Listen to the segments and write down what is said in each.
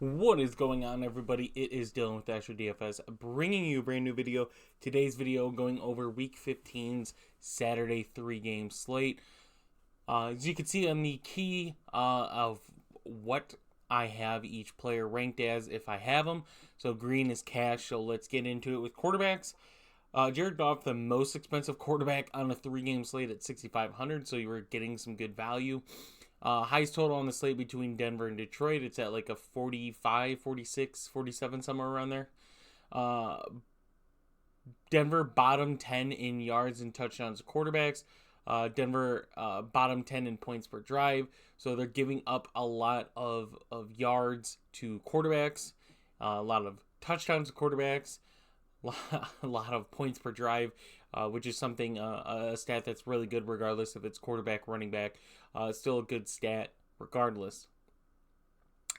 What is going on, everybody? It is Dylan with DFS, bringing you a brand new video. Today's video going over Week 15's Saturday 3-game slate. As you can see on the key of what I have each player ranked as if I have them. So green is cash, so let's get into it with quarterbacks. Jared Goff, the most expensive quarterback on a 3-game slate at 6,500, so you were getting some good value. Highest total on the slate between Denver and Detroit. It's at like a 45, 46, 47, somewhere around there. Denver bottom 10 in yards and touchdowns to quarterbacks. Denver bottom 10 in points per drive. So they're giving up a lot of yards to quarterbacks, a lot of touchdowns to quarterbacks, a lot of points per drive, which is something, a stat that's really good regardless if it's quarterback, running back. Still a good stat regardless.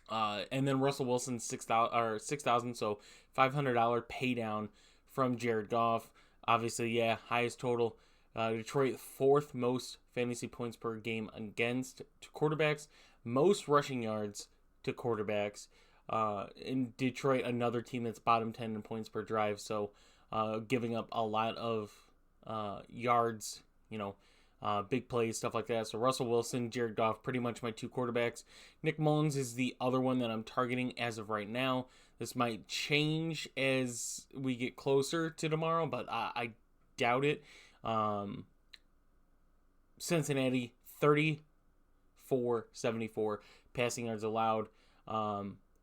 And then Russell Wilson, 6,000, so $500 pay down from Jared Goff. Obviously, highest total. Detroit, fourth most fantasy points per game against to quarterbacks, most rushing yards to quarterbacks. In Detroit, another team that's bottom 10 in points per drive, so giving up a lot of yards, big plays, stuff like that. So Russell Wilson, Jared Goff, pretty much my two quarterbacks. Nick Mullins is the other one that I'm targeting as of right now. This might change as we get closer to tomorrow, but I doubt it. Cincinnati, 34-74 passing yards allowed.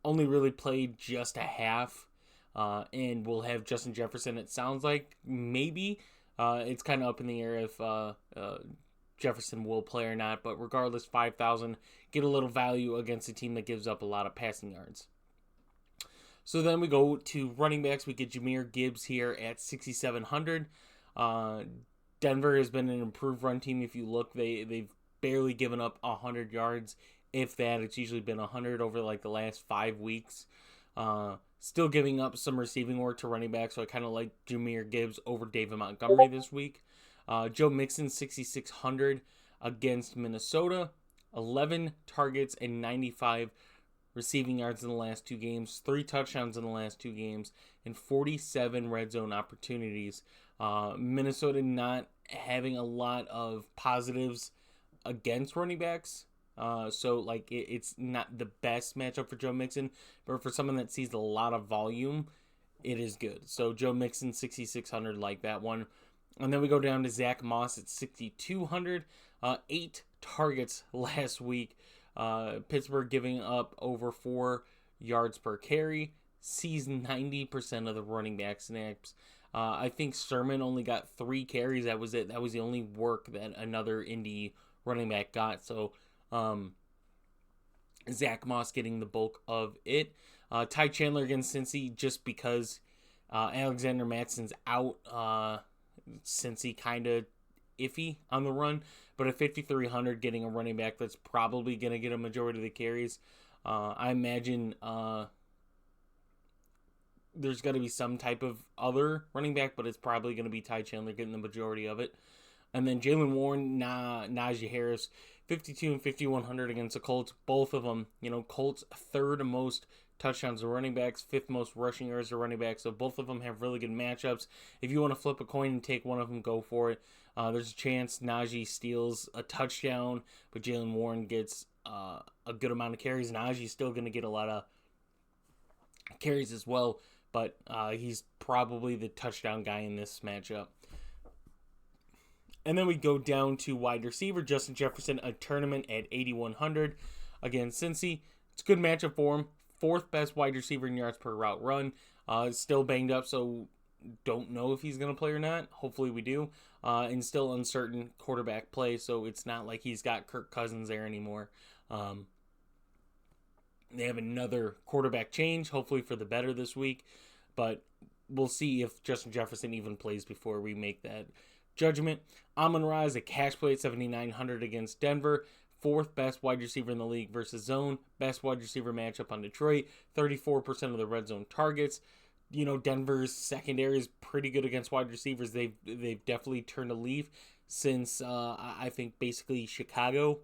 Only really played just a half, and we'll have Justin Jefferson, it sounds like. Maybe. It's kind of up in the air if Jefferson will play or not, but regardless, 5,000, get a little value against a team that gives up a lot of passing yards. So then we go to running backs. We get Jahmyr Gibbs here at 6,700. Denver has been an improved run team. If you look, they've barely given up 100 yards. If that, it's usually been 100 over like the last 5 weeks. Still giving up some receiving work to running back, so I kind of like Jahmyr Gibbs over David Montgomery this week. Joe Mixon, 6,600 against Minnesota. 11 targets and 95 receiving yards in the last 2 games. 3 touchdowns in the last 2 games. And 47 red zone opportunities. Minnesota not having a lot of positives against running backs. So it's not the best matchup for Joe Mixon, but for someone that sees a lot of volume, it is good. So Joe Mixon, 6,600, like that one. And then we go down to Zach Moss at 6,200. 8 targets last week. Pittsburgh giving up over 4 yards per carry. Sees 90% of the running back snaps. I think Sermon only got 3 carries. That was it. That was the only work that another Indy running back got. So Zach Moss getting the bulk of it. Ty Chandler against Cincy, just because Alexander Mattison's out. Cincy kind of iffy on the run, but at 5,300, getting a running back that's probably going to get a majority of the carries. I imagine there's got to be some type of other running back, but it's probably going to be Ty Chandler getting the majority of it. And then Jaylen Warren, Najee Harris, 52 and 5,100 against the Colts. Both of them, Colts third most touchdowns to running backs, 5th most rushing yards to running backs. So both of them have really good matchups. If you want to flip a coin and take one of them, go for it. There's a chance Najee steals a touchdown, but Jaylen Warren gets a good amount of carries. Najee's still going to get a lot of carries as well, but he's probably the touchdown guy in this matchup. And then we go down to wide receiver, Justin Jefferson, a tournament at 8,100 against Cincy. It's a good matchup for him. 4th best wide receiver in yards per route run. Still banged up, so don't know if he's going to play or not. Hopefully we do. And still uncertain quarterback play, so it's not like he's got Kirk Cousins there anymore. They have another quarterback change, hopefully for the better this week. But we'll see if Justin Jefferson even plays before we make that judgment. Amon-Ra is a cash play at 7,900 against Denver. 4th best wide receiver in the league versus zone. Best wide receiver matchup on Detroit. 34% of the red zone targets. Denver's secondary is pretty good against wide receivers. They've definitely turned a leaf since I think basically Chicago.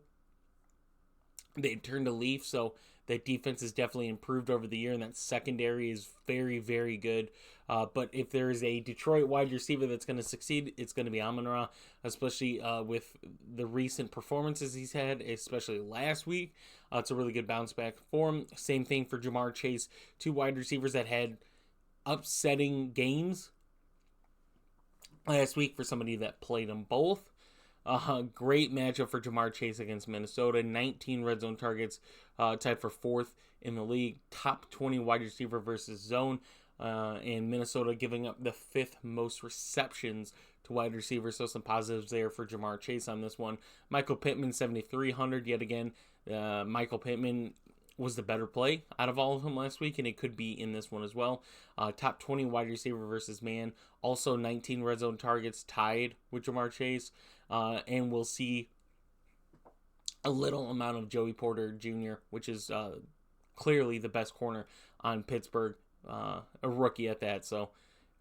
They've turned a leaf, so That defense has definitely improved over the year, and that secondary is very, very good. But if there is a Detroit wide receiver that's going to succeed, it's going to be Amon-Ra, especially with the recent performances he's had, especially last week. It's a really good bounce back for him. Same thing for Jamar Chase, two wide receivers that had upsetting games last week for somebody that played them both. Great matchup for Jamar Chase against Minnesota. 19 red zone targets, tied for 4th in the league. Top 20 wide receiver versus zone. And Minnesota giving up the 5th most receptions to wide receivers. So some positives there for Jamar Chase on this one. Michael Pittman, 7,300 yet again. Michael Pittman was the better play out of all of them last week, and it could be in this one as well. Top 20 wide receiver versus man. Also 19 red zone targets, tied with Jamar Chase. And we'll see a little amount of Joey Porter Jr., which is clearly the best corner on Pittsburgh, a rookie at that. So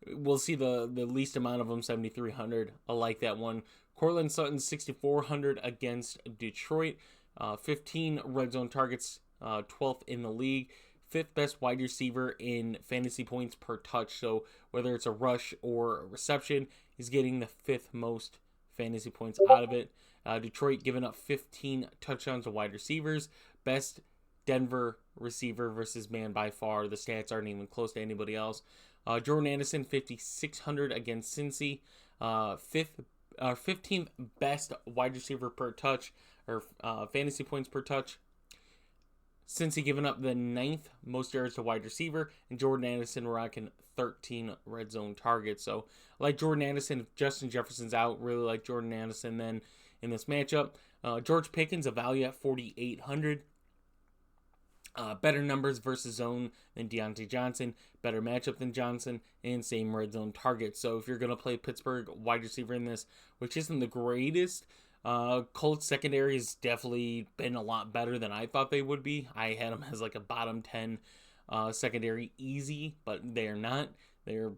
we'll see the least amount of them, 7,300. I like that one. Cortland Sutton, 6,400 against Detroit. 15 red zone targets, 12th in the league. 5th best wide receiver in fantasy points per touch. So whether it's a rush or a reception, he's getting the 5th most fantasy points out of it. Detroit giving up 15 touchdowns to wide receivers. Best Denver receiver versus man by far. The stats aren't even close to anybody else. Jordan Anderson, 5,600 against Cincy. 15th best wide receiver per touch, or fantasy points per touch. Cincy giving up the 9th most yards to wide receiver, and Jordan Anderson rocking 13 red zone targets. So I like Jordan Anderson. If Justin Jefferson's out, really like Jordan Anderson then in this matchup. George Pickens, a value at 4,800. Better numbers versus zone than Deontay Johnson. Better matchup than Johnson. And same red zone target. So if you're going to play Pittsburgh wide receiver in this, which isn't the greatest, Colts secondary has definitely been a lot better than I thought they would be. I had them as like a bottom 10 secondary easy, but they're not. They're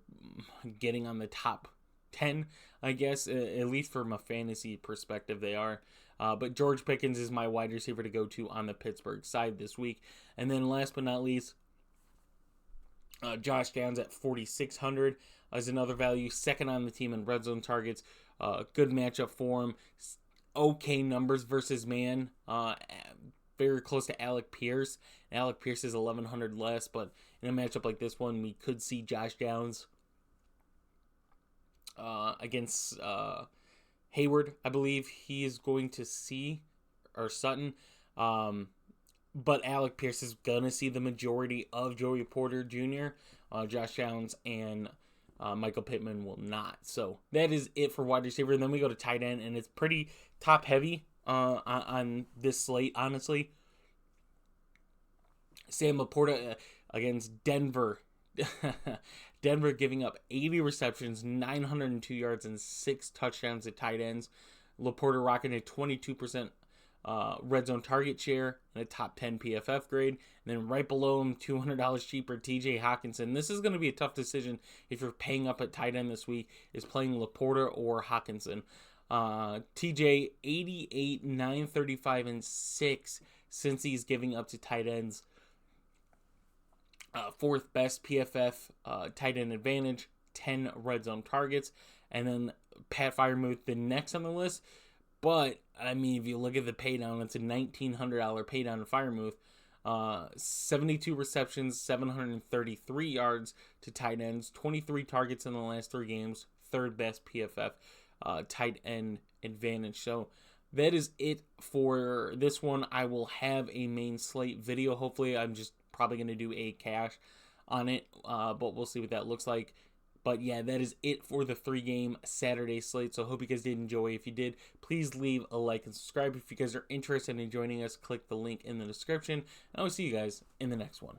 getting on the top 10, I guess, at least from a fantasy perspective they are. But George Pickens is my wide receiver to go to on the Pittsburgh side this week. And then last but not least, Josh Downs at 4,600 is another value. 2nd on the team in red zone targets. Good matchup for him. Okay numbers versus man. Very close to Alec Pierce. Alec Pierce is 1,100 less, but in a matchup like this one, we could see Josh Downs against Hayward. I believe he is going to see, or Sutton. But Alec Pierce is going to see the majority of Joey Porter Jr., Josh Downs, and Michael Pittman will not. So that is it for wide receiver. And then we go to tight end, and it's pretty top heavy on this slate, honestly. Sam Laporta against Denver. Denver giving up 80 receptions, 902 yards, and 6 touchdowns at tight ends. Laporta rocking a 22% red zone target share and a top 10 PFF grade. And then right below him, $200 cheaper, TJ Hockenson. This is going to be a tough decision if you're paying up at tight end this week, is playing Laporta or Hockenson. TJ, 88, 935, and 6 since he's giving up to tight ends. 4th best PFF tight end advantage, 10 red zone targets. And then Pat Freiermuth, the next on the list. But, I mean, if you look at the paydown, it's a $1,900 paydown in Freiermuth. 72 receptions, 733 yards to tight ends, 23 targets in the last 3 games, 3rd best PFF tight end advantage. So that is it for this one. I will have a main slate video. Hopefully, I'm just probably going to do a cash on it, but we'll see what that looks like. But yeah, that is it for the 3-game Saturday slate. So I hope you guys did enjoy. If you did, please leave a like and subscribe. If you guys are interested in joining us, click the link in the description. And I will see you guys in the next one.